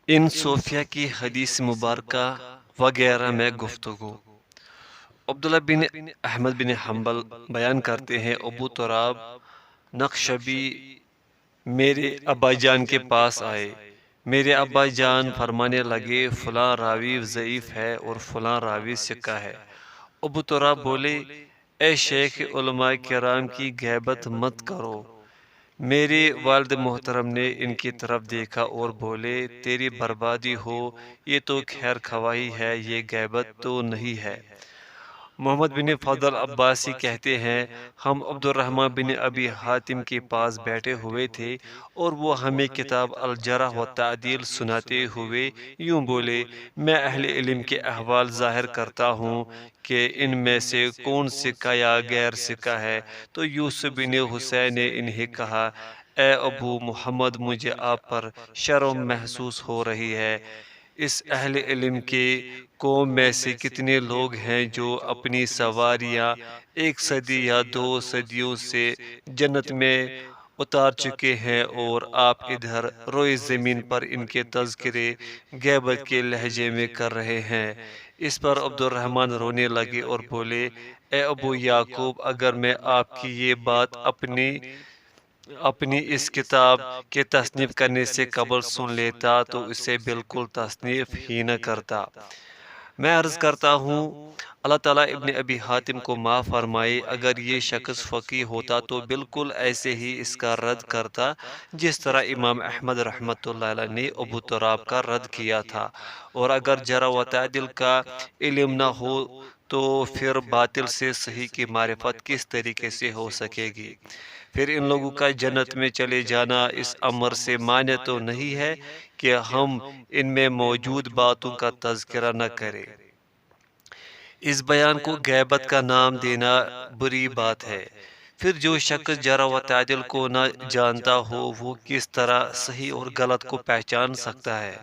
ان صوفیہ کی حدیث مبارکہ وغیرہ میں گفتگو۔ عبداللہ بن احمد بن حنبل بیان کرتے ہیں، ابو تراب نقشبی میرے ابا جان کے پاس آئے۔ میرے ابا جان فرمانے لگے، فلاں راوی ضعیف ہے اور فلاں راوی ثقہ ہے۔ ابو تراب بولے، اے شیخ، علماء کرام کی غیبت مت کرو۔ میرے والد محترم نے ان کی طرف دیکھا اور بولے، تیری بربادی ہو، یہ تو خیر خواہی ہے، یہ غیبت تو نہیں ہے۔ محمد بن فضل عباسی کہتے ہیں، ہم عبد الرحمن بن ابی حاتم کے پاس بیٹھے ہوئے تھے اور وہ ہمیں کتاب الجرح و تعدیل سناتے ہوئے یوں بولے، میں اہل علم کے احوال ظاہر کرتا ہوں کہ ان میں سے کون سکہ یا غیر سکہ ہے۔ تو یوسف بن حسین نے انہیں کہا، اے ابو محمد، مجھے آپ پر شرم محسوس ہو رہی ہے۔ اس اہل علم کے قوم میں سے کتنے لوگ ہیں جو اپنی سواریاں 1 صدی یا 2 صدیوں سے جنت میں اتار چکے ہیں، اور آپ ادھر روئے زمین پر ان کے تذکرے غیبت کے لہجے میں کر رہے ہیں۔ اس پر عبد الرحمن رونے لگے اور بولے، اے ابو یعقوب، اگر میں آپ کی یہ بات اپنی اس کتاب کے تصنیف کرنے سے قبل سن لیتا تو اسے بالکل تصنیف ہی نہ کرتا۔ میں عرض کرتا ہوں، اللہ تعالیٰ ابن ابی حاتم کو معاف فرمائے، اگر یہ شخص فقیہ ہوتا تو بالکل ایسے ہی اس کا رد کرتا جس طرح امام احمد رحمۃ اللہ علیہ نے ابو تراب کا رد کیا تھا، اور اگر جرح و تعدل کا علم نہ ہو تو پھر باطل سے صحیح کی معرفت کس طریقے سے ہو سکے گی؟ پھر ان لوگوں کا جنت میں چلے جانا اس امر سے مانع تو نہیں ہے کہ ہم ان میں موجود باتوں کا تذکرہ نہ کریں۔ اس بیان کو غیبت کا نام دینا بری بات ہے۔ پھر جو شخص جرح و تعدل کو نہ جانتا ہو وہ کس طرح صحیح اور غلط کو پہچان سکتا ہے؟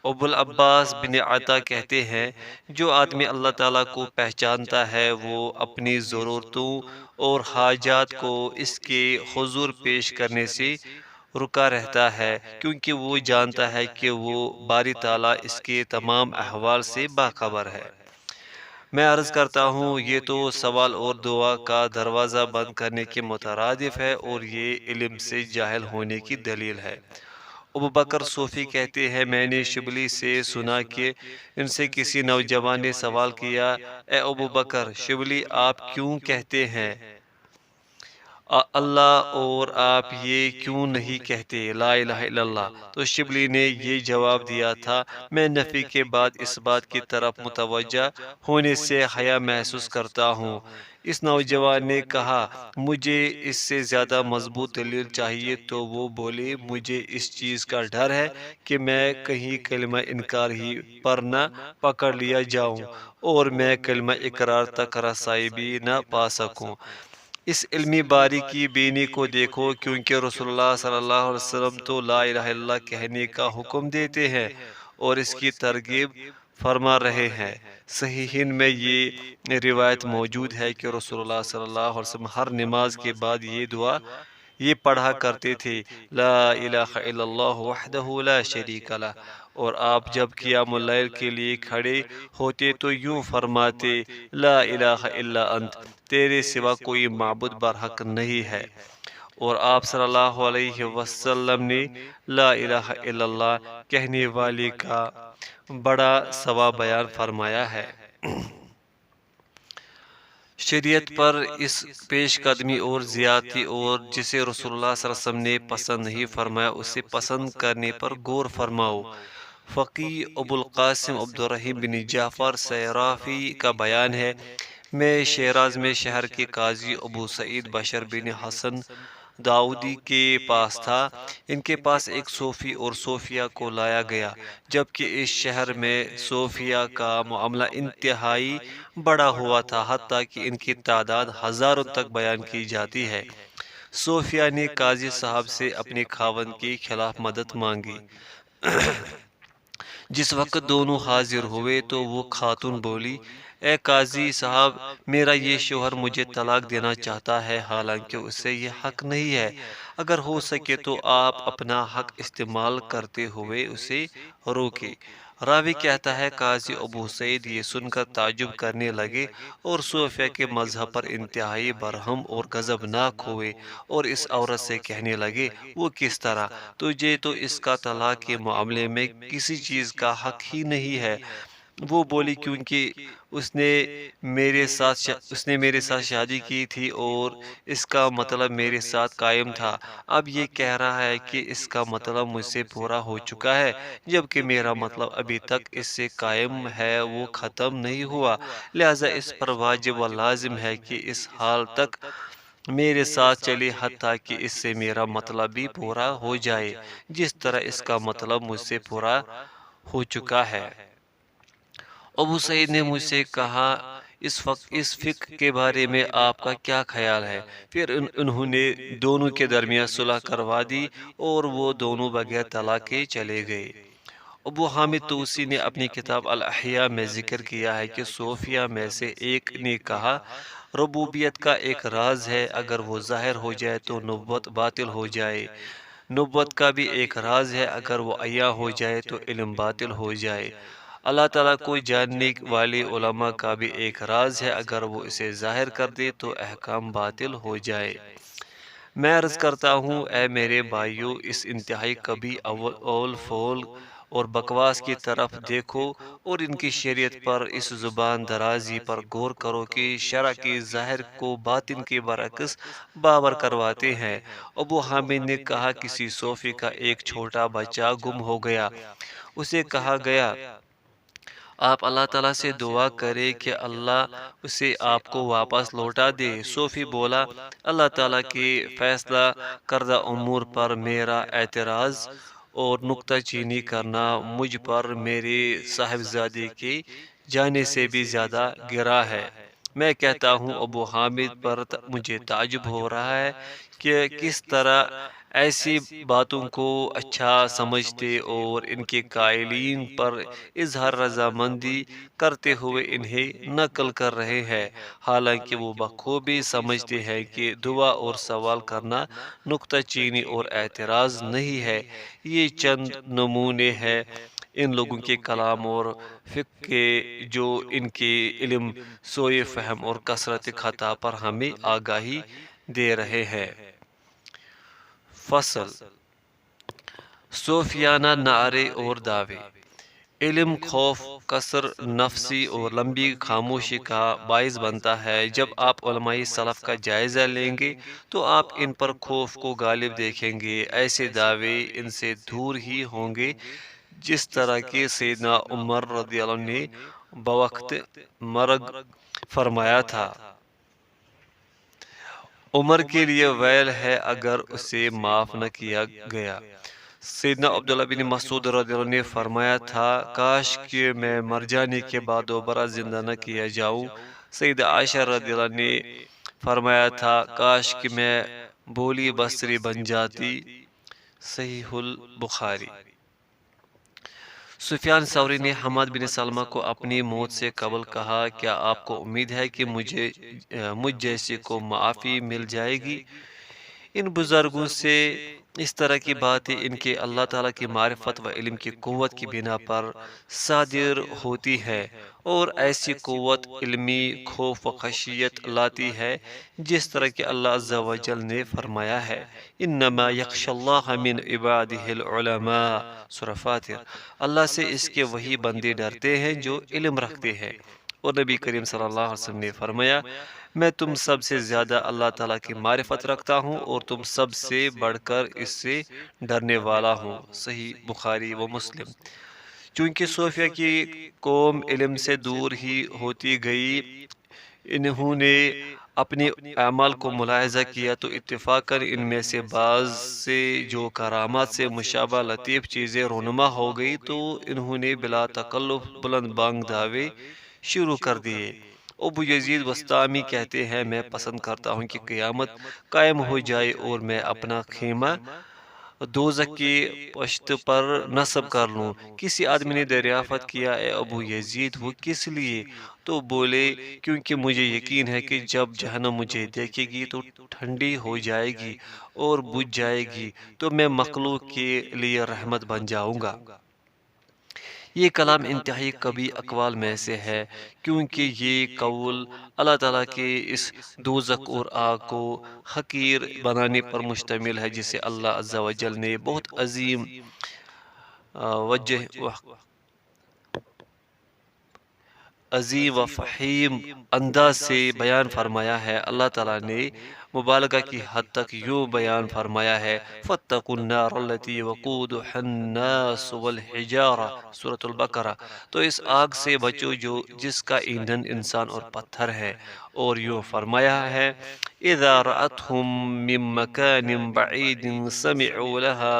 ابو العباس بن عطا کہتے ہیں، جو آدمی اللہ تعالیٰ کو پہچانتا ہے وہ اپنی ضرورتوں اور حاجات کو اس کے حضور پیش کرنے سے رکا رہتا ہے، کیونکہ وہ جانتا ہے کہ وہ باری تعالیٰ اس کے تمام احوال سے باخبر ہے۔ میں عرض کرتا ہوں، یہ تو سوال اور دعا کا دروازہ بند کرنے کے مترادف ہے اور یہ علم سے جاہل ہونے کی دلیل ہے۔ ابو بکر صوفی کہتے ہیں، میں نے شبلی سے سنا کہ ان سے کسی نوجوان نے سوال کیا، اے ابو بکر، شبلی آپ کیوں کہتے ہیں اللہ اور آپ یہ کیوں نہیں کہتے لا الہ الا اللہ؟ تو شبلی نے یہ جواب دیا تھا، میں نفی کے بعد اس بات کی طرف متوجہ ہونے سے حیا محسوس کرتا ہوں۔ اس نوجوان نے کہا، مجھے اس سے زیادہ مضبوط دلیل چاہیے، تو وہ بولے، مجھے اس چیز کا ڈر ہے کہ میں کہیں کلمہ انکار ہی پر نہ پکڑ لیا جاؤں اور میں کلمہ اقرار تک رسائی بھی نہ پا سکوں۔ اس علمی باریکی بینی کو دیکھو، کیونکہ رسول اللہ صلی اللہ علیہ وسلم تو لا الہ الا اللہ کہنے کا حکم دیتے ہیں اور اس کی ترغیب فرما رہے ہیں۔ صحیحین میں یہ روایت موجود ہے کہ رسول اللہ صلی اللہ علیہ وسلم ہر نماز کے بعد یہ دعا یہ پڑھا کرتے تھے، لا الہ الا اللہ وحدہ لا شریک لہ، اور آپ جب قیام اللیل کے لیے کھڑے ہوتے تو یوں فرماتے، لا الہ الا انت، تیرے سوا کوئی معبود برحق نہیں ہے۔ اور آپ صلی اللہ علیہ وسلم نے لا الہ الا اللہ کہنے والے کا بڑا ثواب بیان فرمایا ہے۔ شریعت پر اس پیش قدمی اور زیادتی اور جسے رسول اللہ صلی اللہ علیہ وسلم نے پسند نہیں فرمایا اسے پسند کرنے پر غور فرماؤ۔ فقی ابو القاسم عبد الرحیم بن جعفر صرافی کا بیان ہے، میں شیراز میں شہر کے قاضی ابو سعید بشر بن حسن داؤدی کے پاس تھا۔ ان کے پاس ایک صوفی اور صوفیہ کو لایا گیا، جبکہ اس شہر میں صوفیہ کا معاملہ انتہائی بڑا ہوا تھا، حتیٰ کہ ان کی تعداد ہزاروں تک بیان کی جاتی ہے۔ صوفیہ نے قاضی صاحب سے اپنے خاوند کے خلاف مدد مانگی۔ جس وقت دونوں حاضر ہوئے تو وہ خاتون بولی، اے قاضی صاحب، میرا یہ شوہر مجھے طلاق دینا چاہتا ہے، حالانکہ اسے یہ حق نہیں ہے۔ اگر ہو سکے تو آپ اپنا حق استعمال کرتے ہوئے اسے روکے۔ راوی کہتا ہے قاضی ابو سعید یہ سن کر تعجب کرنے لگے اور صوفیہ کے مذہب پر انتہائی برہم اور غضبناک ہوئے اور اس عورت سے کہنے لگے، وہ کس طرح؟ تجھے تو اس کا طلاق کے معاملے میں کسی چیز کا حق ہی نہیں ہے۔ وہ بولی، کیونکہ اس نے میرے ساتھ شادی کی تھی اور اس کا مطلب میرے ساتھ قائم تھا۔ اب یہ کہہ رہا ہے کہ اس کا مطلب مجھ سے پورا ہو چکا ہے، جبکہ میرا مطلب ابھی تک اس سے قائم ہے، وہ ختم نہیں ہوا۔ لہذا اس پر واجب و لازم ہے کہ اس حال تک میرے ساتھ چلے حتیٰ کہ اس سے میرا مطلب بھی پورا ہو جائے، جس طرح اس کا مطلب مجھ سے پورا ہو چکا ہے۔ ابو سعید نے مجھ سے کہا، اس فقہ کے بارے میں آپ کا کیا خیال ہے؟ پھر انہوں نے دونوں کے درمیان صلح کروا دی اور وہ دونوں بغیر طلاق کے چلے گئے۔ ابو حامد توسی نے اپنی کتاب الاحیاء میں ذکر کیا ہے کہ صوفیہ میں سے ایک نے کہا، ربوبیت کا ایک راز ہے، اگر وہ ظاہر ہو جائے تو نبوت باطل ہو جائے۔ نبوت کا بھی ایک راز ہے، اگر وہ عیاں ہو جائے تو علم باطل ہو جائے۔ اللہ تعالیٰ کو جاننے والے علماء کا بھی ایک راز ہے، اگر وہ اسے ظاہر کر دے تو احکام باطل ہو جائے۔ میں عرض کرتا ہوں، اے میرے بھائیو، اس انتہائی کبھی اول فول اور بکواس کی طرف دیکھو اور ان کی شریعت پر، اس زبان درازی پر غور کرو کہ شرع کی ظاہر کو باطن کے برعکس باور کرواتے ہیں۔ ابو حامد نے کہا، کسی صوفی کا ایک چھوٹا بچہ گم ہو گیا۔ اسے کہا گیا، آپ اللہ تعالیٰ سے دعا کریں کہ اللہ اسے آپ کو واپس لوٹا دے۔ صوفی بولا، اللہ تعالیٰ کے فیصلہ کردہ امور پر میرا اعتراض اور نکتہ چینی کرنا مجھ پر میرے صاحبزادے کے جانے سے بھی زیادہ گرا ہے۔ میں کہتا ہوں، ابو حامد پر مجھے تعجب ہو رہا ہے کہ کس طرح ایسی باتوں کو اچھا سمجھتے اور ان کے قائلین پر اظہار رضامندی کرتے ہوئے انہیں نقل کر رہے ہیں، حالانکہ وہ بخوبی سمجھتے ہیں کہ دعا اور سوال کرنا نکتہ چینی اور اعتراض نہیں ہے۔ یہ چند نمونے ہیں ان لوگوں کے کلام اور فقہ کے جو ان کے علم، سوء فہم اور کثرت خطا پر ہمیں آگاہی دے رہے ہیں۔ فصل، صوفیانہ نعرے اور دعوے۔ علم، خوف، کثر نفسی اور لمبی خاموشی کا باعث بنتا ہے۔ جب آپ علماء سلف کا جائزہ لیں گے تو آپ ان پر خوف کو غالب دیکھیں گے۔ ایسے دعوے ان سے دور ہی ہوں گے، جس طرح کہ سیدنا عمر رضی اللہ عنہ نے بوقت مرگ فرمایا تھا، عمر کے لیے ویل ہے اگر اسے معاف نہ کیا گیا۔ سیدنا عبداللہ بن مسعود رضی اللہ عنہ نے فرمایا تھا، کاش کہ میں مر جانے کے بعد دوبارہ زندہ نہ کیا جاؤں۔ سیدہ عائشہ رضی اللہ عنہ نے فرمایا تھا، کاش کہ میں بولی بصری بن جاتی۔ صحیح البخاری۔ سفیان ثوری نے حماد بن سلمہ کو اپنی موت سے قبل کہا، کیا آپ کو امید ہے کہ مجھ جیسے کو معافی مل جائے گی؟ ان بزرگوں سے اس طرح کی باتیں ان کے اللہ تعالیٰ کی معرفت و علم کی قوت کی بنا پر صادر ہوتی ہے، اور ایسی قوت علمی خوف و خشیت لاتی ہے جس طرح کہ اللہ عز و جل نے فرمایا ہے، انما یخشی اللہ من عبادہ العلماء، سورہ فاتر۔ اللہ سے اس کے وہی بندے ڈرتے ہیں جو علم رکھتے ہیں، اور نبی کریم صلی اللہ علیہ وسلم نے فرمایا، میں تم سب سے زیادہ اللہ تعالیٰ کی معرفت رکھتا ہوں اور تم سب سے بڑھ کر اس سے ڈرنے والا ہوں۔ صحیح بخاری و مسلم۔ چونکہ صوفیہ کی قوم علم سے دور ہی ہوتی گئی، انہوں نے اپنے اعمال کو ملاحظہ کیا تو اتفاقاً ان میں سے بعض سے جو کرامات سے مشابہ لطیف چیزیں رونما ہو گئی، تو انہوں نے بلا تکلف بلند بانگ دعوے شروع کر دیے۔ ابو یزید بسطامی کہتے ہیں، میں پسند کرتا ہوں کہ قیامت قائم ہو جائے اور میں اپنا خیمہ دوزخ کی پشت پر نصب کر لوں۔ کسی آدمی نے دریافت کیا، اے ابو یزید وہ کس لیے؟ تو بولے کیونکہ مجھے یقین ہے کہ جب جہنم مجھے دیکھے گی تو ٹھنڈی ہو جائے گی اور بجھ جائے گی تو میں مخلوق کے لیے رحمت بن جاؤں گا۔ یہ کلام انتہائی کبھی اقوال میں سے ہے، کیونکہ یہ قول اللہ تعالیٰ کے اس دوزخ اور آگ کو حقیر بنانے پر مشتمل ہے، جسے اللہ عز و جل نے بہت عظیم و فہیم انداز سے بیان فرمایا ہے۔ اللہ تعالیٰ نے مبالغہ کی حد تک یوں بیان فرمایا ہے، فَاتَّقُوا النَّارَ الَّتِي وَقُودُهَا النَّاسُ وَالْحِجَارَةُ سورۃ البقرہ۔ تو اس آگ سے بچو جس کا ایندھن انسان اور پتھر ہے، اور یوں فرمایا ہے، اِذَا رَأَتْهُم مِّن مَّكَانٍ بَعِيدٍ سَمِعُوا لَهَا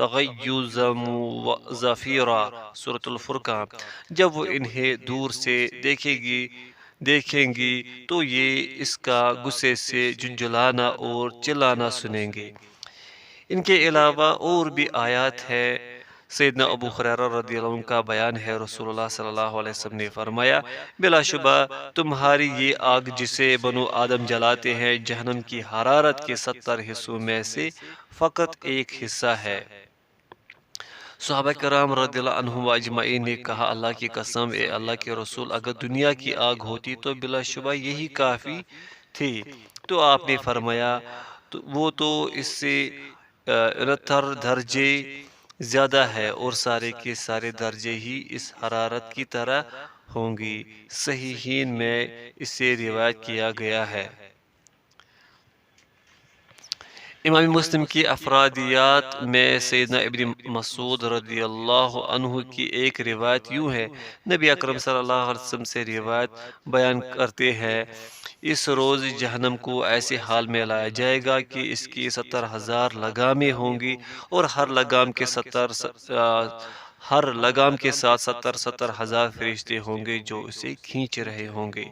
تَغَيُّظًا وَزَفِيرًا سورۃ الفرقان۔ جب وہ انہیں دور سے دیکھیں گی تو یہ اس کا غصے سے جھنجھلانا اور چلانا سنیں گے۔ ان کے علاوہ اور بھی آیات ہے۔ سیدنا ابو ہریرہ رضی اللہ عنہ کا بیان ہے، رسول اللہ صلی اللہ علیہ وسلم نے فرمایا، بلا شبہ تمہاری یہ آگ جسے بنو آدم جلاتے ہیں، جہنم کی حرارت کے 70 حصوں میں سے فقط ایک حصہ ہے۔ صحابہ کرام رضی اللہ عنہم اجمعین نے کہا، اللہ کی قسم اے اللہ کے رسول، اگر دنیا کی آگ ہوتی تو بلا شبہ یہی کافی تھی۔ تو آپ نے فرمایا، وہ تو اس سے 69 درجے زیادہ ہے، اور سارے کے سارے درجے ہی اس حرارت کی طرح ہوں گی۔ صحیحین میں اسے روایت کیا گیا ہے۔ امام مسلم کی افرادیات میں سیدنا ابن مسعود رضی اللہ عنہ کی ایک روایت یوں ہے، نبی اکرم صلی اللہ علیہ وسلم سے روایت بیان کرتے ہیں، اس روز جہنم کو ایسے حال میں لایا جائے گا کہ اس کی 70,000 لگامیں ہوں گی، اور ہر لگام کے ساتھ 70,000 فرشتے ہوں گے جو اسے کھینچ رہے ہوں گے۔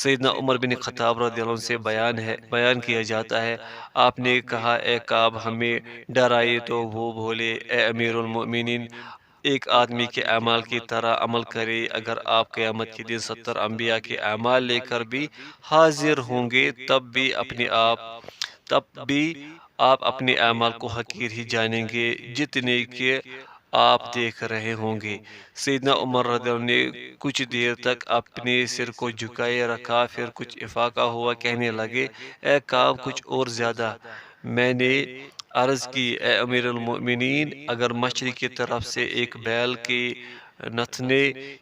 سیدنا عمر بن خطاب رضی اللہ عنہ سے بیان کیا جاتا ہے، آپ نے کہا، اے کعب ہمیں ڈرائیے، تو وہ بولے، اے امیر المؤمنین، ایک آدمی کے اعمال کی طرح عمل کرے۔ اگر آپ قیامت کے دن 70 انبیاء کے اعمال لے کر بھی حاضر ہوں گے، تب بھی آپ اپنے اعمال کو حقیر ہی جانیں گے جتنے کہ آپ دیکھ رہے ہوں گے۔ سیدنا عمر رضی اللہ عنہ نے کچھ دیر تک اپنے سر کو جھکائے رکھا، پھر کچھ افاقہ ہوا، کہنے لگے، اے کعب کچھ اور زیادہ۔ میں نے عرض کی، اے امیر المؤمنین، اگر مشرق کی طرف سے ایک بیل کے نتھنے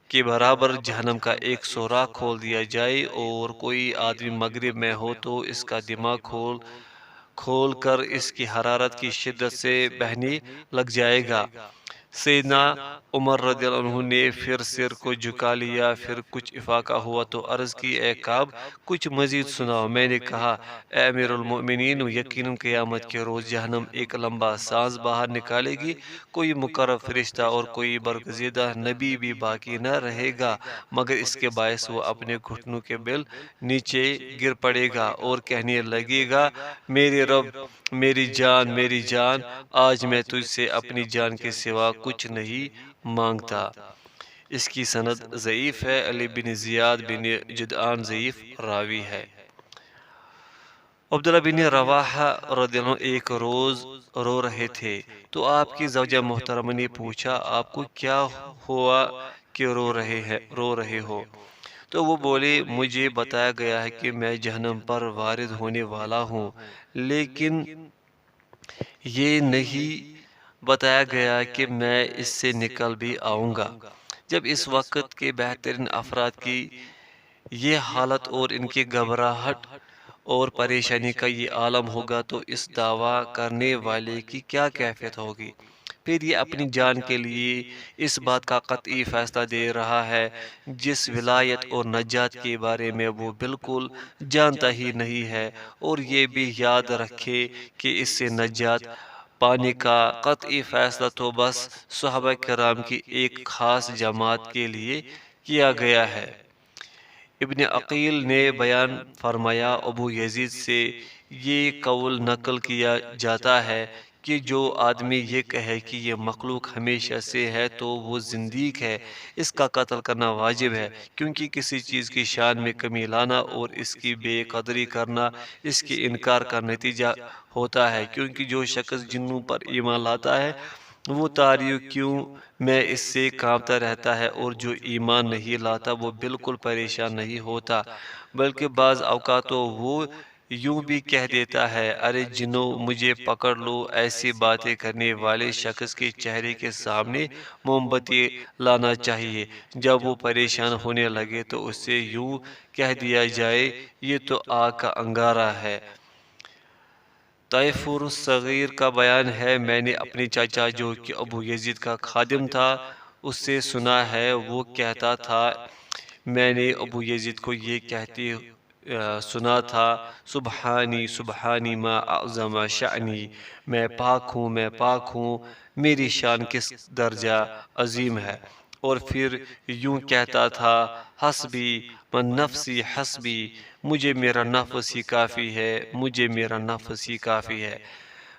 کے برابر جہنم کا ایک سوراخ کھول دیا جائے اور کوئی آدمی مغرب میں ہو تو اس کا دماغ کھول کر اس کی حرارت کی شدت سے بہنے لگ جائے گا۔ سیدنا عمر رضی اللہ عنہ نے پھر سر کو جھکا لیا، پھر کچھ افاقہ ہوا تو عرض کی، اے کعب کچھ مزید سناؤ۔ میں نے کہا، اے امیر المؤمنین، یقیناً قیامت کے روز جہنم ایک لمبا سانس باہر نکالے گی، کوئی مقرب فرشتہ اور کوئی برگزیدہ نبی بھی باقی نہ رہے گا، مگر اس کے باعث وہ اپنے گھٹنوں کے بل نیچے گر پڑے گا اور کہنے لگے گا، میرے رب، میری جان، آج میں تجھ سے اپنی جان کے سوا کچھ نہیں مانگتا۔ اس کی سند ضعیف ہے، علی بن زیاد بن جدعان ضعیف راوی ہے۔ عبداللہ بن رواحہ رضی اللہ عنہ ایک روز رو رہے تھے، تو آپ کی زوجہ محترمہ نے پوچھا، آپ کو کیا ہوا کہ رو رہے ہو؟ تو وہ بولے، مجھے بتایا گیا ہے کہ میں جہنم پر وارد ہونے والا ہوں، لیکن یہ نہیں بتایا گیا کہ میں اس سے نکل بھی آؤں گا۔ جب اس وقت کے بہترین افراد کی یہ حالت اور ان کی گھبراہٹ اور پریشانی کا یہ عالم ہوگا تو اس دعویٰ کرنے والے کی کیا کیفیت ہوگی؟ پھر یہ اپنی جان کے لیے اس بات کا قطعی فیصلہ دے رہا ہے جس ولایت اور نجات کے بارے میں وہ بالکل جانتا ہی نہیں ہے، اور یہ بھی یاد رکھے کہ اس سے نجات پانے کا قطعی فیصلہ تو بس صحابہ کرام کی ایک خاص جماعت کے لیے کیا گیا ہے۔ ابن عقیل نے بیان فرمایا، ابو یزید سے یہ قول نقل کیا جاتا ہے کہ جو آدمی یہ کہے کہ یہ مخلوق ہمیشہ سے ہے تو وہ زندیق ہے، اس کا قتل کرنا واجب ہے، کیونکہ کسی چیز کی شان میں کمی لانا اور اس کی بے قدری کرنا اس کے انکار کا نتیجہ ہوتا ہے، کیونکہ جو شخص جنوں پر ایمان لاتا ہے وہ تاریکیوں میں اس سے کانپتا رہتا ہے، اور جو ایمان نہیں لاتا وہ بالکل پریشان نہیں ہوتا، بلکہ بعض اوقات تو وہ یوں بھی کہہ دیتا ہے، ارے جنوں مجھے پکڑ لو۔ ایسی باتیں کرنے والے شخص کے چہرے کے سامنے موم بتی لانا چاہیے، جب وہ پریشان ہونے لگے تو اس سے یوں کہہ دیا جائے، یہ تو آگ کا انگارہ ہے۔ طیفور الصغیر کا بیان ہے، میں نے اپنے چاچا جو کہ ابو یزید کا خادم تھا اس سے سنا ہے، وہ کہتا تھا، میں نے ابو یزید کو یہ کہتے سنا تھا، سبحانی سبحانی ما اعظم شأنی، میں پاک ہوں میں پاک ہوں، میری شان کس درجہ عظیم ہے۔ اور پھر یوں کہتا تھا، حسبی من نفسی حسبی، مجھے میرا نفس ہی کافی ہے، مجھے میرا نفس ہی کافی ہے۔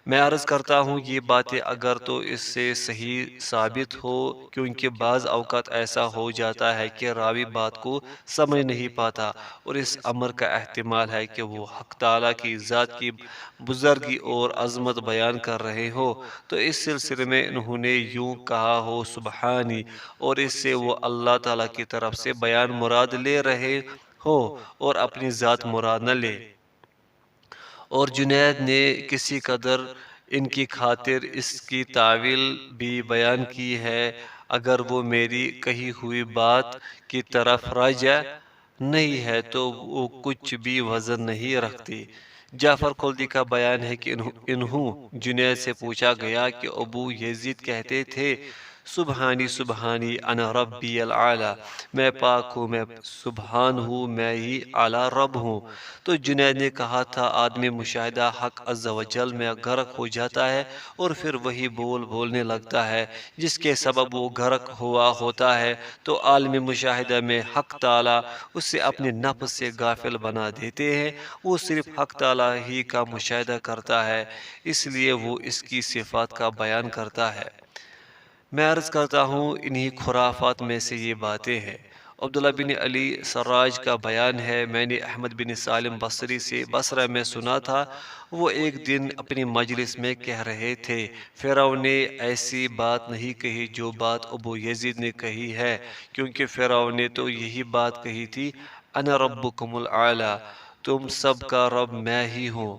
میں عرض کرتا ہوں یہ باتیں اگر تو اس سے صحیح ثابت ہو، کیونکہ بعض اوقات ایسا ہو جاتا ہے کہ راوی بات کو سمجھ نہیں پاتا، اور اس امر کا احتمال ہے کہ وہ حق تعالیٰ کی ذات کی بزرگی اور عظمت بیان کر رہے ہو، تو اس سلسلے میں انہوں نے یوں کہا ہو سبحانی، اور اس سے وہ اللہ تعالیٰ کی طرف سے بیان مراد لے رہے ہو اور اپنی ذات مراد نہ لے۔ اور جنید نے کسی قدر ان کی خاطر اس کی تعویل بھی بیان کی ہے، اگر وہ میری کہی ہوئی بات کی طرف راجع نہیں ہے تو وہ کچھ بھی وزن نہیں رکھتی۔ جعفر خلدی کا بیان ہے کہ انہوں جنید سے پوچھا گیا کہ ابو یزید کہتے تھے، سبحانی سبحانی انا ربی العالی، میں پاک ہوں میں سبحان ہوں میں ہی اعلیٰ رب ہوں۔ تو جنید نے کہا تھا، آدمی مشاہدہ حق عز و جل میں غرق ہو جاتا ہے اور پھر وہی بولنے لگتا ہے جس کے سبب وہ غرق ہوا ہوتا ہے، تو عالم مشاہدہ میں حق تعالی اسے اپنے نفس سے غافل بنا دیتے ہیں، وہ صرف حق تعالی ہی کا مشاہدہ کرتا ہے، اس لیے وہ اس کی صفات کا بیان کرتا ہے۔ میں عرض کرتا ہوں انہی خرافات میں سے یہ باتیں ہیں۔ عبداللہ بن علی سراج کا بیان ہے، میں نے احمد بن سالم بصری سے بصرہ میں سنا تھا، وہ ایک دن اپنی مجلس میں کہہ رہے تھے، فرعون نے ایسی بات نہیں کہی جو بات ابو یزید نے کہی ہے، کیونکہ فرعون نے تو یہی بات کہی تھی، انا ربکم الاعلی، تم سب کا رب میں ہی ہوں۔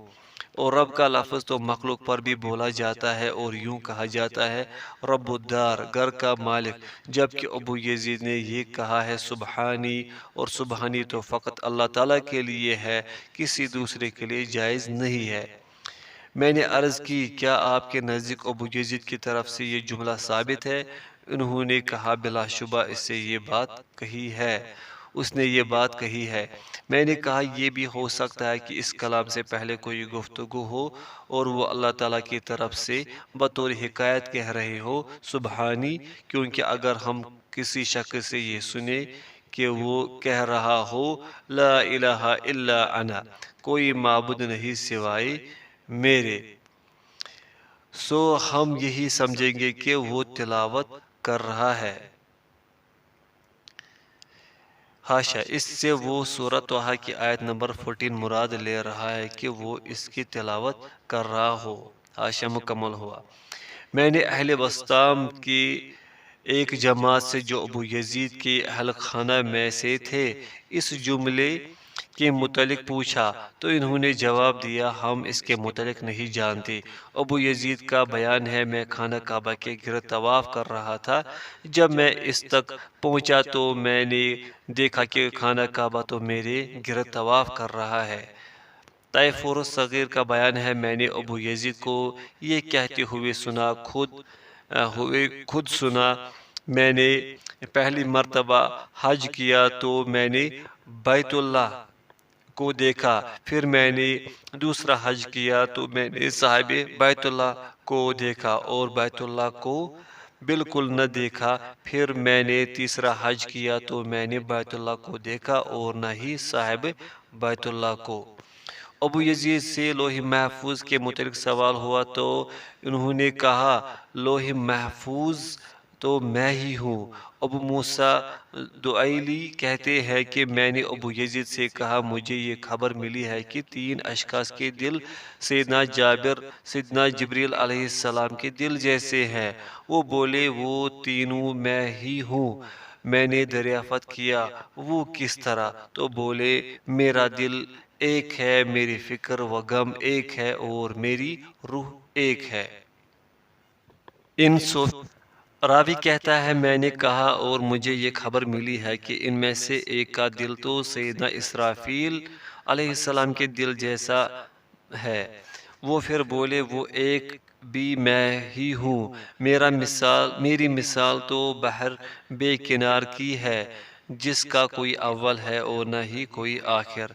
اور رب کا لفظ تو مخلوق پر بھی بولا جاتا ہے، اور یوں کہا جاتا ہے، رب الدار، گھر کا مالک، جبکہ ابو یزید نے یہ کہا ہے سبحانی، اور سبحانی تو فقط اللہ تعالیٰ کے لیے ہے، کسی دوسرے کے لیے جائز نہیں ہے۔ میں نے عرض کی، کیا آپ کے نزدیک ابو یزید کی طرف سے یہ جملہ ثابت ہے؟ انہوں نے کہا، بلا شبہ اس سے یہ بات کہی ہے، اس نے یہ بات کہی ہے۔ میں نے کہا، یہ بھی ہو سکتا ہے کہ اس کلام سے پہلے کوئی گفتگو ہو اور وہ اللہ تعالیٰ کی طرف سے بطور حکایت کہہ رہے ہو سبحانی، کیونکہ اگر ہم کسی شخص سے یہ سنیں کہ وہ کہہ رہا ہو، لا الہ الا انا، کوئی معبود نہیں سوائے میرے، سو ہم یہی سمجھیں گے کہ وہ تلاوت کر رہا ہے۔ حاشا، اس سے وہ سورہ طٰہٰ کی آیت نمبر 14 مراد لے رہا ہے کہ وہ اس کی تلاوت کر رہا ہو۔ حاشا مکمل ہوا۔ میں نے اہل بسطام کی ایک جماعت سے جو ابو یزید کے اہل خانہ میں سے تھے اس جملے کے متعلق پوچھا، تو انہوں نے جواب دیا، ہم اس کے متعلق نہیں جانتے۔ ابو یزید کا بیان ہے، میں خانہ کعبہ کے گرد طواف کر رہا تھا، جب میں اس تک پہنچا تو میں نے دیکھا کہ خانہ کعبہ تو میرے گرد طواف کر رہا ہے۔ طیفور الصغیر کا بیان ہے، میں نے ابو یزید کو یہ کہتے ہوئے خود سنا، میں نے پہلی مرتبہ حج کیا تو میں نے بیت اللہ کو دیکھا، پھر میں نے دوسرا حج کیا تو میں نے صاحب بیت اللہ کو دیکھا اور بیت اللہ کو بالکل نہ دیکھا، پھر میں نے تیسرا حج کیا تو میں نے بیت اللہ کو دیکھا اور نہ ہی صاحب بیت اللہ کو۔ ابو یزید سے لوح محفوظ کے متعلق سوال ہوا تو انہوں نے کہا لوح محفوظ تو میں ہی ہوں۔ ابو موسیٰ دعیلی کہتے ہیں کہ میں نے ابو یزید سے کہا مجھے یہ خبر ملی ہے کہ 3 اشخاص کے دل سیدنا جابر سیدنا جبریل علیہ السلام کے دل جیسے ہیں۔ وہ بولے وہ تینوں میں ہی ہوں۔ میں نے دریافت کیا وہ کس طرح؟ تو بولے میرا دل ایک ہے، میری فکر و غم ایک ہے اور میری روح ایک ہے۔ راوی کہتا ہے میں نے کہا اور مجھے یہ خبر ملی ہے کہ ان میں سے ایک کا دل تو سیدنا اسرافیل علیہ السلام کے دل جیسا ہے۔ وہ پھر بولے وہ ایک بھی میں ہی ہوں۔ میری مثال تو بحر بے کنار کی ہے جس کا کوئی اول ہے اور نہ ہی کوئی آخر۔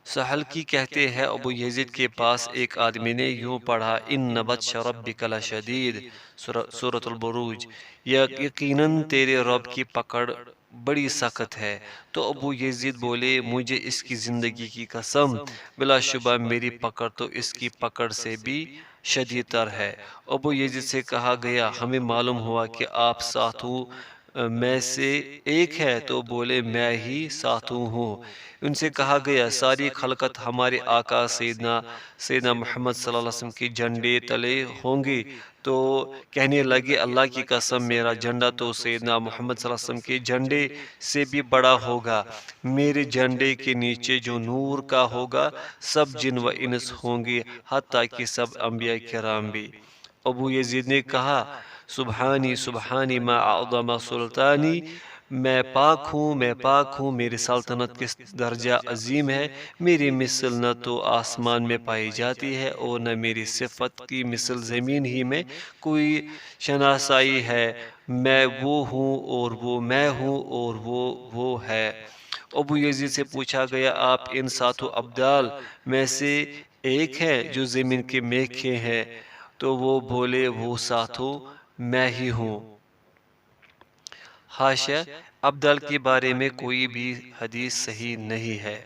سہل کی کہتے ہیں ابو یزید کے پاس ایک آدمی نے یوں پڑھا ان بطش ربک لشدید سورۃ البروج، یقیناً تیرے رب کی پکڑ بڑی سخت ہے۔ تو ابو یزید بولے مجھے اس کی زندگی کی قسم، بلا شبہ میری پکڑ تو اس کی پکڑ سے بھی شدید تر ہے۔ ابو یزید سے کہا گیا ہمیں معلوم ہوا کہ آپ ساتھوں میں سے ایک ہے، تو بولے میں ہی ساتھوں ہوں۔ ان سے کہا گیا ساری خلقت ہمارے آقا سیدنا محمد صلی اللہ علیہ وسلم کے جھنڈے تلے ہوں گی، تو کہنے لگے اللہ کی قسم میرا جھنڈا تو سیدنا محمد صلی اللہ علیہ وسلم کے جھنڈے سے بھی بڑا ہوگا۔ میرے جھنڈے کے نیچے جو نور کا ہوگا سب جن و انس ہوں گے، حتیٰ کہ سب انبیاء کرام بھی۔ ابو یزید نے کہا سبحانی سبحانی ما اعظم سلطانی، میں پاک ہوں، میری سلطنت کس درجہ عظیم ہے۔ میری مثل نہ تو آسمان میں پائی جاتی ہے اور نہ میری صفت کی مثل زمین ہی میں کوئی شناسائی ہے۔ میں وہ ہوں اور وہ میں ہوں اور وہ ہے۔ ابو یزید سے پوچھا گیا آپ ان ساتوں ابدال میں سے ایک ہے جو زمین کے میخے ہیں؟ تو وہ بولے وہ ساتوں میں ہی ہوں۔ حاشیہ ابدال کے بارے میں کوئی بھی حدیث صحیح نہیں ہے۔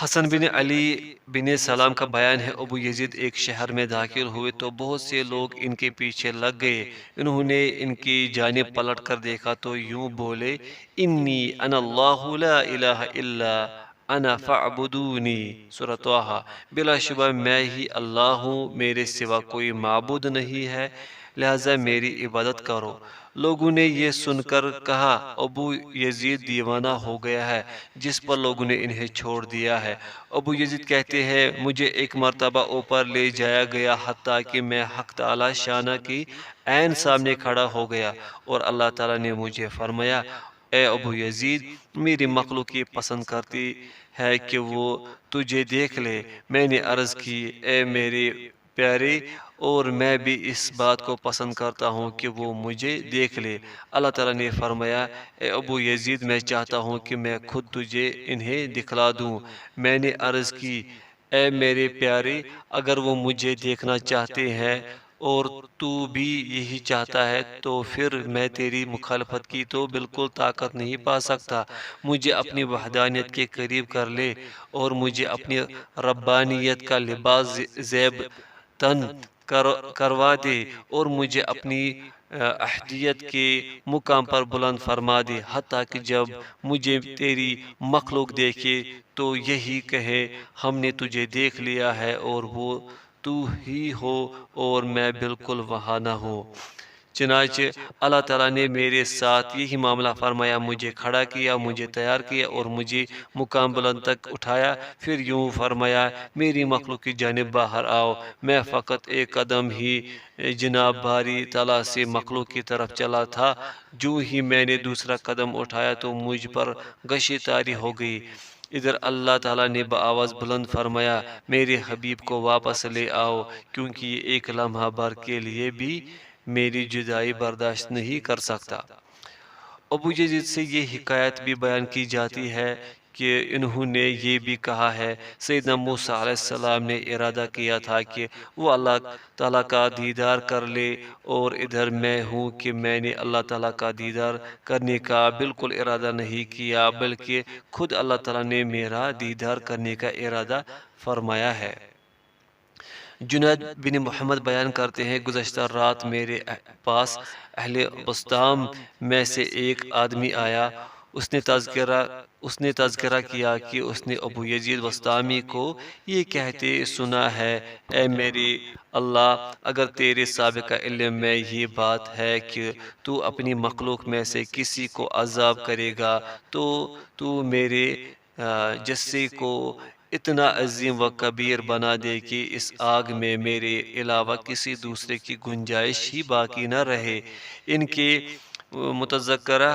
حسن بن علی بن سلام کا بیان ہے ابو یزید ایک شہر میں داخل ہوئے تو بہت سے لوگ ان کے پیچھے لگ گئے۔ انہوں نے ان کی جانب پلٹ کر دیکھا تو یوں بولے انی انا اللہ لا الہ الا انا فاعبدونی سورۃ طٰہٰ، بلا شبہ میں ہی اللہ ہوں، میرے سوا کوئی معبود نہیں ہے، لہذا میری عبادت کرو۔ لوگوں نے یہ سن کر کہا ابو یزید دیوانہ ہو گیا ہے، جس پر لوگوں نے انہیں چھوڑ دیا ہے۔ ابو یزید کہتے ہیں مجھے ایک مرتبہ اوپر لے جایا گیا حتیٰ کہ میں حق تعالی شانہ کی عین سامنے کھڑا ہو گیا اور اللہ تعالیٰ نے مجھے فرمایا اے ابو یزید میری مخلوق یہ پسند کرتی ہے کہ وہ تجھے دیکھ لے۔ میں نے عرض کی اے میرے پیارے اور میں بھی اس بات کو پسند کرتا ہوں کہ وہ مجھے دیکھ لے۔ اللہ تعالیٰ نے فرمایا اے ابو یزید میں چاہتا ہوں کہ میں خود تجھے انہیں دکھلا دوں۔ میں نے عرض کی اے میرے پیارے اگر وہ مجھے دیکھنا چاہتے ہیں اور تو بھی یہی چاہتا ہے تو پھر میں تیری مخالفت کی تو بالکل طاقت نہیں پا سکتا۔ مجھے اپنی وحدانیت کے قریب کر لے اور مجھے اپنی ربانیت کا لباس زیب تن کروا دے اور مجھے اپنی احدیت کے مقام پر بلند فرما دے، حتیٰ کہ جب مجھے تیری مخلوق دیکھے تو یہی کہے ہم نے تجھے دیکھ لیا ہے اور وہ تو ہی ہو اور میں بالکل وہاں نہ ہوں۔ چنانچہ اللہ تعالیٰ نے میرے ساتھ یہی معاملہ فرمایا، مجھے کھڑا کیا، مجھے تیار کیا اور مجھے مقام بلند تک اٹھایا، پھر یوں فرمایا میری مخلوق کی جانب باہر آؤ۔ میں فقط ایک قدم ہی جناب باری تعالیٰ سے مخلوق کی طرف چلا تھا، جو ہی میں نے دوسرا قدم اٹھایا تو مجھ پر غشی طاری ہو گئی۔ ادھر اللہ تعالیٰ نے بآواز بلند فرمایا میرے حبیب کو واپس لے آؤ کیونکہ یہ ایک لمحہ بھر کے لیے بھی میری جدائی برداشت نہیں کر سکتا۔ ابو یزید سے یہ حکایت بھی بیان کی جاتی ہے کہ انہوں نے یہ بھی کہا ہے سیدنا موسیٰ علیہ السلام نے ارادہ کیا تھا کہ وہ اللہ تعالیٰ کا دیدار کر لے، اور ادھر میں ہوں کہ میں نے اللہ تعالیٰ کا دیدار کرنے کا بالکل ارادہ نہیں کیا، بلکہ خود اللہ تعالیٰ نے میرا دیدار کرنے کا ارادہ فرمایا ہے۔ جنید بن محمد بیان کرتے ہیں گزشتہ رات میرے پاس اہل بسطام میں سے ایک آدمی آیا، اس نے تذکرہ کیا کہ اس نے ابو یزید بسطامی کو یہ کہتے سنا ہے، اے میری اللہ، اگر تیرے سابقہ علم میں یہ بات ہے کہ تو اپنی مخلوق میں سے کسی کو عذاب کرے گا تو تو میرے جسے کو اتنا عظیم و کبیر بنا دے کہ اس آگ میں میرے علاوہ کسی دوسرے کی گنجائش ہی باقی نہ رہے۔ ان کے متذکرہ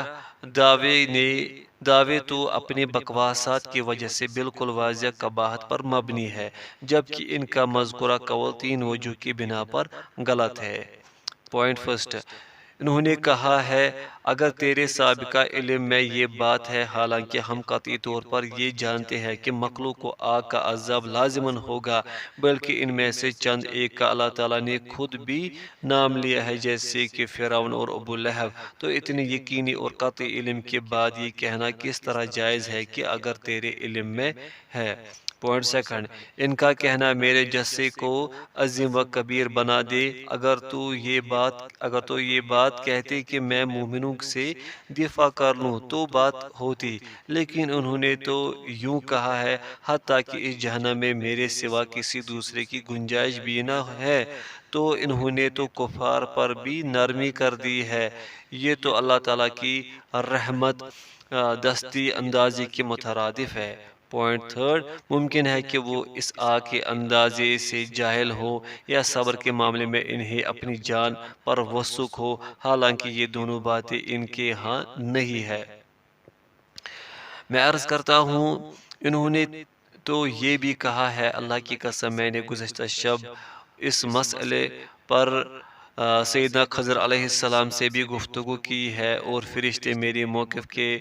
دعوے تو اپنے بکواسات کی وجہ سے بالکل واضح قباحت پر مبنی ہے، جبکہ ان کا مذکورہ قول 3 وجوہ کی بنا پر غلط ہے۔ پوائنٹ فرسٹ، انہوں نے کہا ہے اگر تیرے سابقہ علم میں یہ بات ہے، حالانکہ ہم قطعی طور پر یہ جانتے ہیں کہ مخلوق کو آگ کا عذاب لازماً ہوگا، بلکہ ان میں سے چند ایک کا اللہ تعالیٰ نے خود بھی نام لیا ہے، جیسے کہ فرعون اور ابو لہب، تو اتنے یقینی اور قطعی علم کے بعد یہ کہنا کس طرح جائز ہے کہ اگر تیرے علم میں ہے۔ پوائنٹ سیکنڈ، ان کا کہنا میرے جسے کو عظیم و کبیر بنا دے، اگر تو یہ بات کہتے کہ میں مومنوں سے دفاع کر لوں تو بات ہوتی، لیکن انہوں نے تو یوں کہا ہے حتیٰ کہ اس جہنم میں میرے سوا کسی دوسرے کی گنجائش بھی نہ ہے، تو انہوں نے تو کفار پر بھی نرمی کر دی ہے۔ یہ تو اللہ تعالیٰ کی رحمت دستی اندازی کے مترادف ہے۔ پوائنٹ تھرڈ، ممکن ہے کہ وہ اس آگ کے اندازے سے جاہل ہو یا صبر کے معاملے میں انہیں اپنی جان پر وثوق ہو، حالانکہ یہ دونوں باتیں ان کے ہاں نہیں ہے۔ میں عرض کرتا ہوں انہوں نے تو یہ بھی کہا ہے، اللہ کی قسم میں نے گزشتہ شب اس مسئلے پر سیدنا خضر علیہ السلام سے بھی گفتگو کی ہے، اور فرشتے میری موقف کے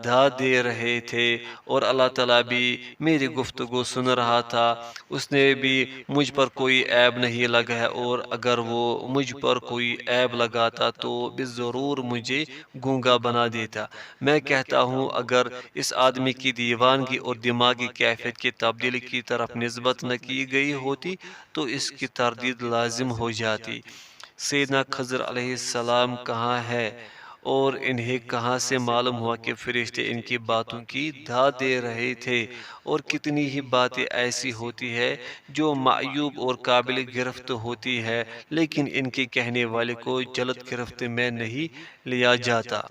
داد دے رہے تھے، اور اللہ تعالیٰ بھی میری گفتگو سن رہا تھا۔ اس نے بھی مجھ پر کوئی عیب نہیں لگایا، اور اگر وہ مجھ پر کوئی عیب لگاتا تو بضرور مجھے گونگا بنا دیتا۔ میں کہتا ہوں اگر اس آدمی کی دیوانگی اور دماغی کیفیت کی تبدیلی کی طرف نسبت نہ کی گئی ہوتی تو اس کی تردید لازم ہو جاتی۔ سیدنا خضر علیہ السلام کہاں ہے، اور انہیں کہاں سے معلوم ہوا کہ فرشتے ان کی باتوں کی داد دے رہے تھے؟ اور کتنی ہی باتیں ایسی ہوتی ہے جو معیوب اور قابل گرفت ہوتی ہے، لیکن ان کے کہنے والے کو جلد گرفت میں نہیں لیا جاتا۔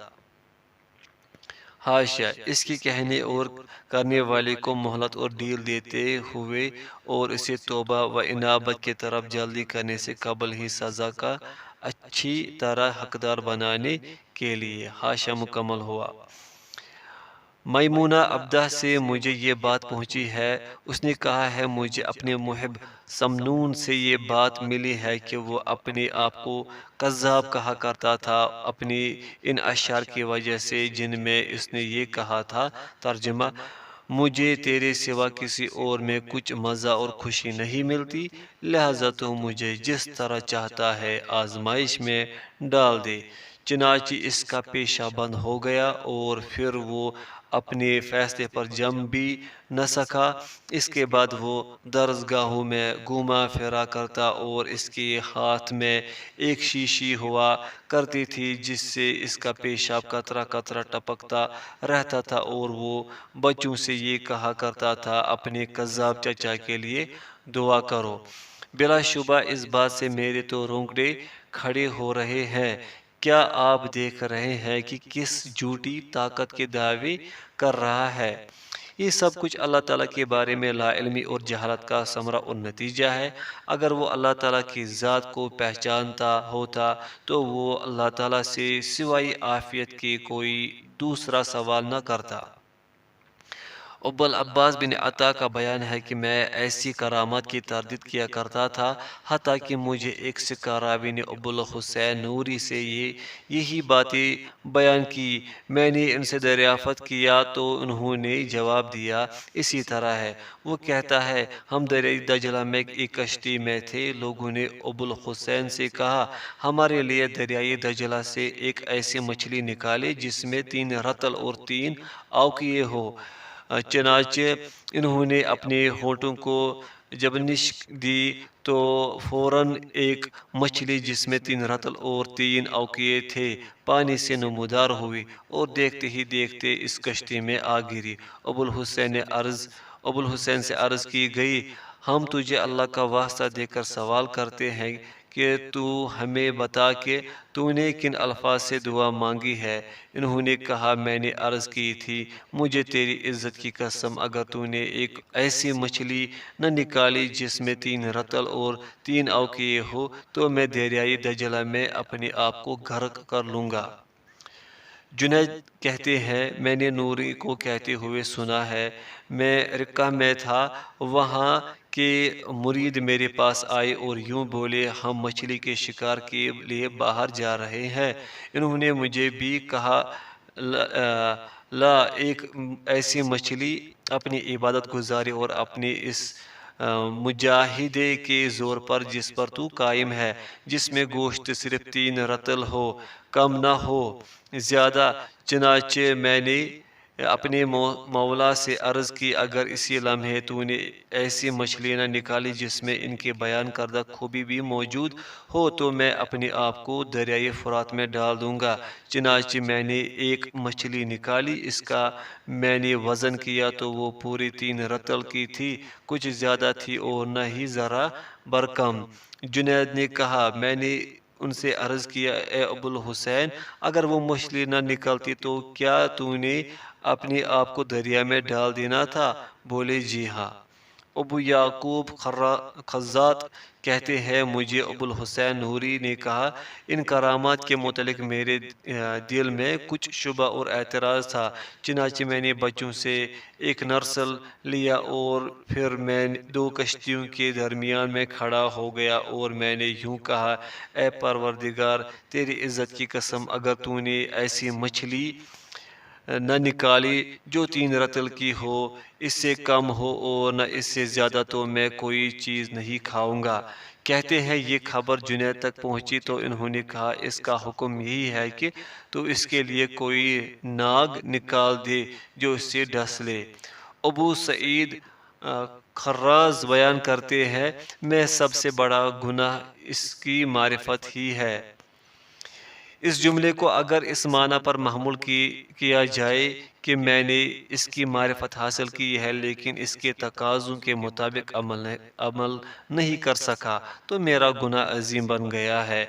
حاشیہ، اس کے کہنے اور کرنے والے کو مہلت اور ڈیل دیتے ہوئے اور اسے توبہ و انابت کی طرف جلدی کرنے سے قبل ہی سزا کا اچھی طرح حقدار بنانے کے لیے۔ حاشیہ مکمل ہوا۔ میمونہ عبدہ سے مجھے یہ بات پہنچی ہے، اس نے کہا ہے مجھے اپنے محب سمنون سے یہ بات ملی ہے کہ وہ اپنے آپ کو کذاب کہا کرتا تھا اپنی ان اشعار کی وجہ سے جن میں اس نے یہ کہا تھا۔ ترجمہ، مجھے تیرے سوا کسی اور میں کچھ مزہ اور خوشی نہیں ملتی، لہذا تو مجھے جس طرح چاہتا ہے آزمائش میں ڈال دے۔ چنانچہ اس کا پیشہ بند ہو گیا، اور پھر وہ اپنے فیصلے پر جم بھی نہ سکا۔ اس کے بعد وہ درسگاہوں میں گھوما پھرا کرتا، اور اس کے ہاتھ میں ایک شیشی ہوا کرتی تھی جس سے اس کا پیشاب قطرہ قطرہ ٹپکتا رہتا تھا، اور وہ بچوں سے یہ کہا کرتا تھا اپنے کذاب چچا کے لیے دعا کرو۔ بلا شبہ اس بات سے میرے تو رونگٹے کھڑے ہو رہے ہیں۔ کیا آپ دیکھ رہے ہیں کہ کس جھوٹی طاقت کے دعوے کر رہا ہے؟ یہ سب کچھ اللہ تعالیٰ کے بارے میں لا علمی اور جہالت کا ثمرہ اور نتیجہ ہے۔ اگر وہ اللہ تعالیٰ کی ذات کو پہچانتا ہوتا تو وہ اللہ تعالیٰ سے سوائے عافیت کے کوئی دوسرا سوال نہ کرتا۔ ابو العباس بن عطا کا بیان ہے کہ میں ایسی کرامات کی تردید کیا کرتا تھا، حتیٰ کہ مجھے ایک سکہ راوی نے ابو الحسین نوری سے یہی باتیں بیان کی۔ میں نے ان سے دریافت کیا تو انہوں نے جواب دیا اسی طرح ہے۔ وہ کہتا ہے ہم دریائے دجلہ میں ایک کشتی میں تھے، لوگوں نے ابو الحسین سے کہا ہمارے لیے دریائے دجلہ سے ایک ایسی مچھلی نکالے جس میں 3 رتل اور 3 اوقیے ہو۔ چنانچہ انہوں نے اپنے ہونٹوں کو جب نشک دی تو فوراً ایک مچھلی جس میں 3 رتل اور 3 اوقیے تھے پانی سے نمودار ہوئی اور دیکھتے ہی دیکھتے اس کشتی میں آ گری۔ ابو الحسین سے عرض کی گئی ہم تجھے اللہ کا واسطہ دے کر سوال کرتے ہیں کہ تو ہمیں بتا کہ تو نے کن الفاظ سے دعا مانگی ہے۔ انہوں نے کہا میں نے عرض کی تھی مجھے تیری عزت کی قسم اگر تو نے ایک ایسی مچھلی نہ نکالی جس میں 3 رتل اور 3 اوقیے ہو تو میں دریائے دجلہ میں اپنے آپ کو غرق کر لوں گا۔ جنید کہتے ہیں میں نے نوری کو کہتے ہوئے سنا ہے میں رقہ میں تھا، وہاں کے مرید میرے پاس آئے اور یوں بولے ہم مچھلی کے شکار کے لیے باہر جا رہے ہیں۔ انہوں نے مجھے بھی کہا لا ایک ایسی مچھلی اپنی عبادت گزاری اور اپنی اس مجاہدے کے زور پر جس پر تو قائم ہے، جس میں گوشت صرف 3 رتل ہو، کم نہ ہو زیادہ۔ چنانچہ میں نے اپنے مولا سے عرض کی اگر اسی لمحے تو نے ایسی مچھلی نہ نکالی جس میں ان کے بیان کردہ خوبی بھی موجود ہو تو میں اپنے آپ کو دریائے فرات میں ڈال دوں گا۔ چنانچہ میں نے ایک مچھلی نکالی، اس کا میں نے وزن کیا تو وہ پوری 3 رتل کی تھی، کچھ زیادہ تھی اور نہ ہی ذرا برکم۔ جنید نے کہا میں نے ان سے عرض کیا اے ابو الحسین اگر وہ مچھلی نہ نکلتی تو کیا تو نے اپنے آپ کو دریا میں ڈال دینا تھا؟ بولے جی ہاں۔ ابو یعقوب خزات کہتے ہیں مجھے ابو الحسین نوری نے کہا ان کرامات کے متعلق میرے دل میں کچھ شبہ اور اعتراض تھا، چنانچہ میں نے بچوں سے ایک نرسل لیا اور پھر میں 2 کشتیوں کے درمیان میں کھڑا ہو گیا اور میں نے یوں کہا اے پروردگار تیری عزت کی قسم اگر تو نے ایسی مچھلی نہ نکالی جو 3 رتل کی ہو، اس سے کم ہو اور نہ اس سے زیادہ تو میں کوئی چیز نہیں کھاؤں گا۔ کہتے ہیں یہ خبر جنید تک پہنچی تو انہوں نے کہا اس کا حکم یہی ہے کہ تو اس کے لیے کوئی ناگ نکال دے جو اس سے ڈس لے۔ ابو سعید خراز بیان کرتے ہیں میں سب سے بڑا گناہ اس کی معرفت ہی ہے۔ اس جملے کو اگر اس معنی پر محمول کیا جائے کہ میں نے اس کی معرفت حاصل کی ہے لیکن اس کے تقاضوں کے مطابق عمل نہیں کر سکا تو میرا گناہ عظیم بن گیا ہے۔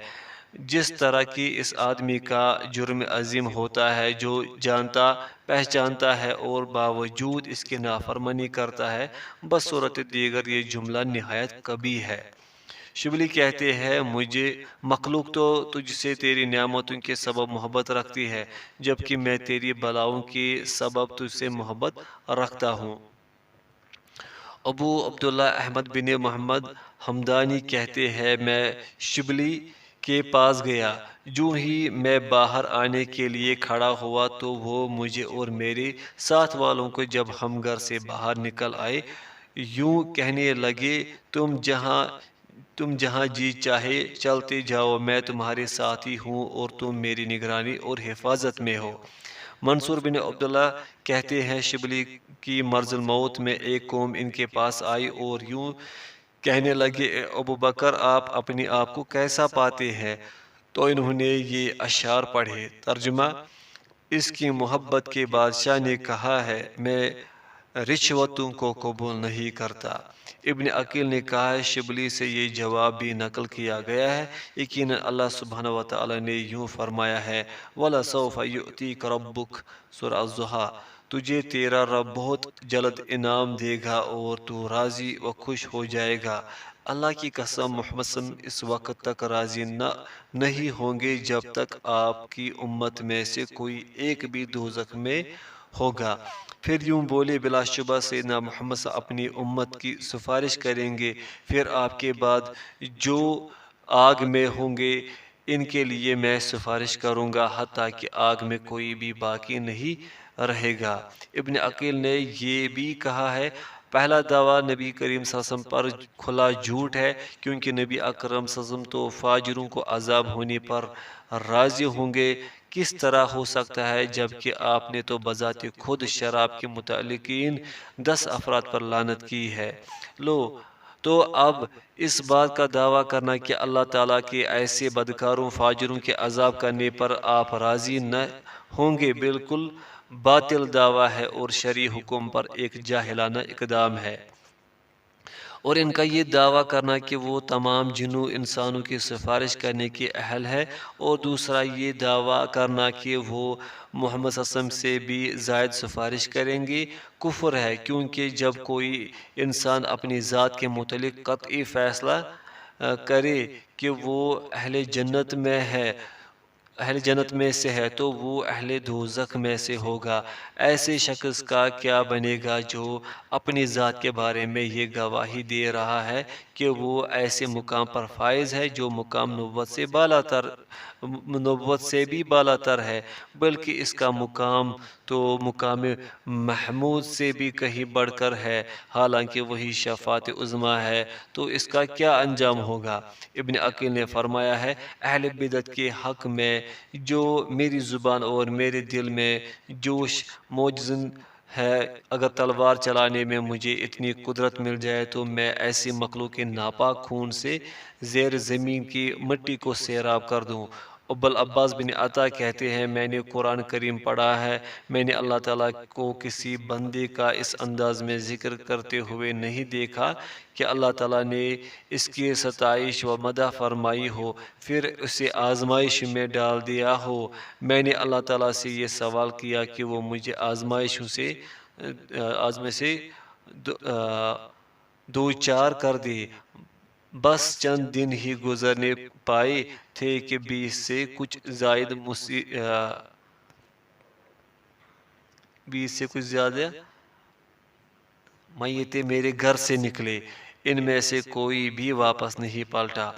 جس طرح کی اس آدمی کا جرم عظیم ہوتا ہے جو جانتا پہچانتا ہے اور باوجود اس کی نافرمانی کرتا ہے، بصورت دیگر یہ جملہ نہایت قبیح ہے۔ شبلی کہتے ہیں مجھے مخلوق تو تجھ سے تیری نعمتوں کے سبب محبت رکھتی ہے جبکہ میں تیری بلاؤں کے سبب تجھ سے محبت رکھتا ہوں۔ ابو عبداللہ احمد بن محمد حمدانی کہتے ہیں میں شبلی کے پاس گیا، جو ہی میں باہر آنے کے لیے کھڑا ہوا تو وہ مجھے اور میرے ساتھ والوں کو جب ہم گھر سے باہر نکل آئے یوں کہنے لگے تم جہاں جی چاہے چلتے جاؤ، میں تمہارے ساتھی ہوں اور تم میری نگرانی اور حفاظت میں ہو۔ منصور بن عبداللہ کہتے ہیں شبلی کی مرض الموت میں ایک قوم ان کے پاس آئی اور یوں کہنے لگے اے ابو بکر آپ اپنے آپ کو کیسا پاتے ہیں؟ تو انہوں نے یہ اشعار پڑھے۔ ترجمہ اس کی محبت کے بادشاہ نے کہا ہے میں رشوتوں کو قبول نہیں کرتا۔ ابن عقیل نے کہا ہے شبلی سے یہ جواب بھی نقل کیا گیا ہے، یقیناً اللہ سبحانہ وتعالی نے یوں فرمایا ہے وَلَسَوْفَ يُؤْتِيكَ رَبُّكَ سورہ الضحیٰ تجھے تیرا رب بہت جلد انعام دے گا اور تو راضی و خوش ہو جائے گا۔ اللہ کی قسم محمد صلی اللہ علیہ وسلم اس وقت تک راضی نہیں ہوں گے جب تک آپ کی امت میں سے کوئی ایک بھی دوزخ میں ہوگا۔ پھر یوں بولے بلا شبہ سیدنا محمد صلی اللہ علیہ وسلم اپنی امت کی سفارش کریں گے، پھر آپ کے بعد جو آگ میں ہوں گے ان کے لیے میں سفارش کروں گا حتیٰ کہ آگ میں کوئی بھی باقی نہیں رہے گا۔ ابن عقیل نے یہ بھی کہا ہے پہلا دعویٰ نبی کریم صلی اللہ علیہ وسلم پر کھلا جھوٹ ہے، کیونکہ نبی اکرم صلی اللہ علیہ وسلم تو فاجروں کو عذاب ہونے پر راضی ہوں گے، کس طرح ہو سکتا ہے جبکہ آپ نے تو بذات خود شراب کے متعلقین 10 افراد پر لعنت کی ہے۔ لو تو اب اس بات کا دعویٰ کرنا کہ اللہ تعالیٰ کے ایسے بدکاروں فاجروں کے عذاب کرنے پر آپ راضی نہ ہوں گے بالکل باطل دعویٰ ہے اور شرعی حکم پر ایک جاہلانہ اقدام ہے۔ اور ان کا یہ دعویٰ کرنا کہ وہ تمام جنوں انسانوں کی سفارش کرنے کے اہل ہے، اور دوسرا یہ دعویٰ کرنا کہ وہ محمد صلی اللہ علیہ وسلم سے بھی زائد سفارش کریں گے، کفر ہے، کیونکہ جب کوئی انسان اپنی ذات کے متعلق قطعی فیصلہ کرے کہ وہ اہل جنت میں سے ہے تو وہ اہل دوزخ میں سے ہوگا۔ ایسے شخص کا کیا بنے گا جو اپنی ذات کے بارے میں یہ گواہی دے رہا ہے کہ وہ ایسے مقام پر فائز ہے جو مقام نبوت سے بھی بالا تر ہے، بلکہ اس کا مقام تو مقام محمود سے بھی کہیں بڑھ کر ہے، حالانکہ وہی شفاعت عظمیٰ ہے، تو اس کا کیا انجام ہوگا؟ ابن عقیل نے فرمایا ہے اہل بدعت کے حق میں جو میری زبان اور میرے دل میں جوش موجزن ہے، اگر تلوار چلانے میں مجھے اتنی قدرت مل جائے تو میں ایسی مخلوق کے ناپاک خون سے زیر زمین کی مٹی کو سیراب کر دوں۔ ابو العباس بن عطا کہتے ہیں میں نے قرآن کریم پڑھا ہے، میں نے اللہ تعالیٰ کو کسی بندے کا اس انداز میں ذکر کرتے ہوئے نہیں دیکھا کہ اللہ تعالیٰ نے اس کی ستائش و مدح فرمائی ہو پھر اسے آزمائش میں ڈال دیا ہو۔ میں نے اللہ تعالیٰ سے یہ سوال کیا کہ وہ مجھے آزمائشوں سے دو چار کر دے، بس چند دن ہی گزرنے پائے تھے کہ 20 سے کچھ زیادہ میتیں میرے گھر سے نکلے، ان میں سے کوئی بھی واپس نہیں پلٹا۔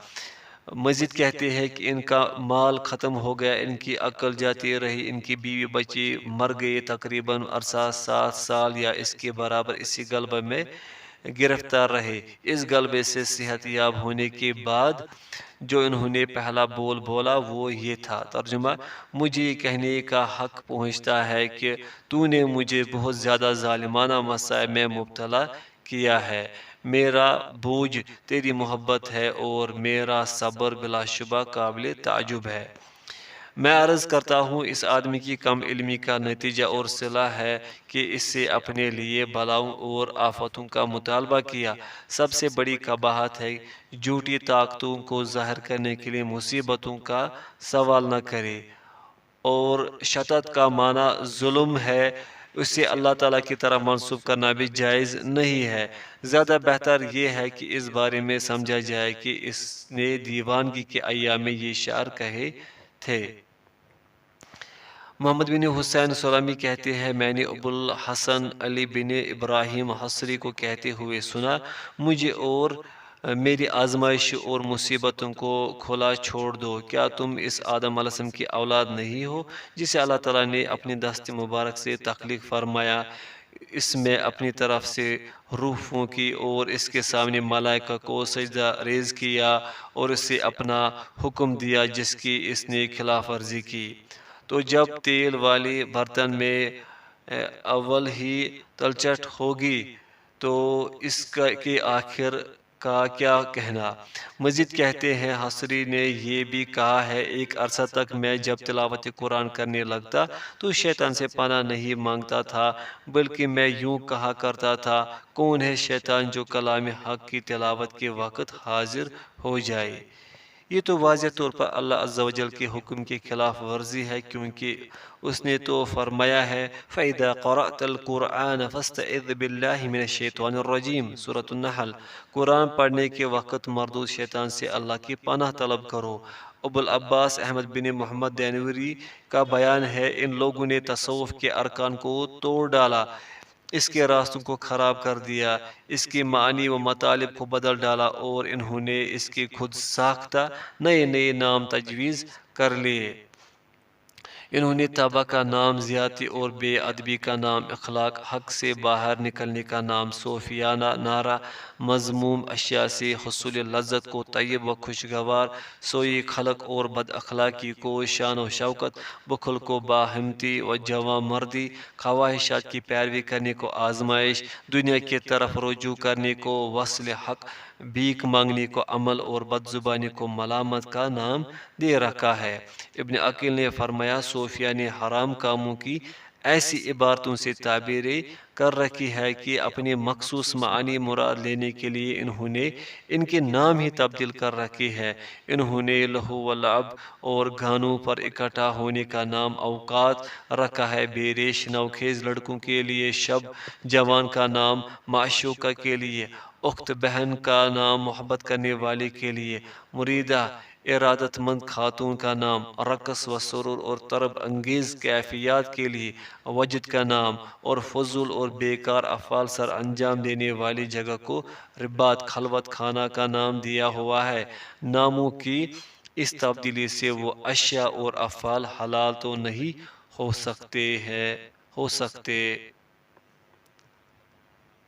مزید کہتے ہیں کہ ان کا مال ختم ہو گیا، ان کی عقل جاتی رہی، ان کی بیوی بچے مر گئے، تقریباً عرصہ 7 سال یا اس کے برابر اسی غلبہ میں گرفتار رہے۔ اس غلبے سے صحت یاب ہونے کے بعد جو انہوں نے پہلا بول بولا وہ یہ تھا، ترجمہ مجھے یہ کہنے کا حق پہنچتا ہے کہ تو نے مجھے بہت زیادہ ظالمانہ مسائب میں مبتلا کیا ہے، میرا بوجھ تیری محبت ہے اور میرا صبر بلا شبہ قابل تعجب ہے۔ میں عرض کرتا ہوں اس آدمی کی کم علمی کا نتیجہ اور صلہ ہے کہ اس سے اپنے لیے بلاؤں اور آفتوں کا مطالبہ کیا۔ سب سے بڑی قباحت ہے جھوٹی طاقتوں کو ظاہر کرنے کے لیے مصیبتوں کا سوال نہ کرے، اور شدت کا معنی ظلم ہے، اسے اللہ تعالیٰ کی طرف منسوب کرنا بھی جائز نہیں ہے۔ زیادہ بہتر یہ ہے کہ اس بارے میں سمجھا جائے کہ اس نے دیوانگی کے ایام میں یہ شعر کہے تھے۔ محمد بن حسین سلامی کہتے ہیں میں نے ابو الحسن علی بن ابراہیم حصری کو کہتے ہوئے سنا، مجھے اور میری آزمائش اور مصیبتوں کو کھلا چھوڑ دو، کیا تم اس آدم علیہ السلام کی اولاد نہیں ہو جسے اللہ تعالیٰ نے اپنی دست مبارک سے تخلیق فرمایا، اس میں اپنی طرف سے روح پھونکی اور اس کے سامنے ملائکہ کو سجدہ ریز کیا اور اسے اپنا حکم دیا جس کی اس نے خلاف ورزی کی، تو جب تیل والے برتن میں اول ہی تلچٹ ہوگی تو اس کے آخر کا کیا کہنا۔ مزید کہتے ہیں حصری نے یہ بھی کہا ہے ایک عرصہ تک میں جب تلاوت قرآن کرنے لگتا تو شیطان سے پناہ نہیں مانگتا تھا، بلکہ میں یوں کہا کرتا تھا کون ہے شیطان جو کلام حق کی تلاوت کے وقت حاضر ہو جائے۔ یہ تو واضح طور پر اللہ عز و جل کے حکم کی خلاف ورزی ہے، کیونکہ اس نے تو فرمایا ہے فَإِذَا قَرَأْتَ الْقُرْآنَ فَاسْتَعِذْ بِاللَّهِ مِنَ الشَّيْطَانِ الرَّجِيمِ سورۃ النحل۔ قرآن پڑھنے کے وقت مردود شیطان سے اللہ کی پناہ طلب کرو۔ ابو العباس احمد بن محمد دینوری کا بیان ہے، ان لوگوں نے تصوف کے ارکان کو توڑ ڈالا، اس کے راستوں کو خراب کر دیا، اس کے معنی و مطالب کو بدل ڈالا، اور انہوں نے اس کے خود ساختہ نئے نئے نام تجویز کر لیے۔ انہوں نے طبع کا نام زیادتی اور بے ادبی کا نام اخلاق، حق سے باہر نکلنے کا نام صوفیانہ نعرہ، مذموم اشیاء سے حصول لذت کو طیب و خوشگوار، سوئی خلق اور بد اخلاقی کو شان و شوکت، بخل کو باہمتی و جواں مردی، خواہشات کی پیروی کرنے کو آزمائش، دنیا کی طرف رجوع کرنے کو وصل حق، بھیک مانگنے کو عمل اور بد زبانی کو ملامت کا نام دے رکھا ہے۔ ابن عقیل نے فرمایا، صوفیہ نے حرام کاموں کی ایسی عبارتوں سے تعبیریں کر رکھی ہے کہ اپنے مخصوص معنی مراد لینے کے لیے انہوں نے ان کے نام ہی تبدیل کر رکھے ہیں۔ انہوں نے لہو و لعب اور گانوں پر اکٹھا ہونے کا نام اوقات رکھا ہے، بے ریش نوخیز لڑکوں کے لیے شب جوان کا نام معشوقہ کے لیے، اخت بہن کا نام محبت کرنے والے کے لیے، مریدہ ارادت مند خاتون کا نام رقص و سرور اور طرب انگیز کیفیات کے لیے وجد کا نام، اور فضول اور بیکار افعال سر انجام دینے والی جگہ کو رباط خلوت خانہ کا نام دیا ہوا ہے۔ ناموں کی اس تبدیلی سے وہ اشیاء اور افعال حلال تو نہیں ہو سکتے۔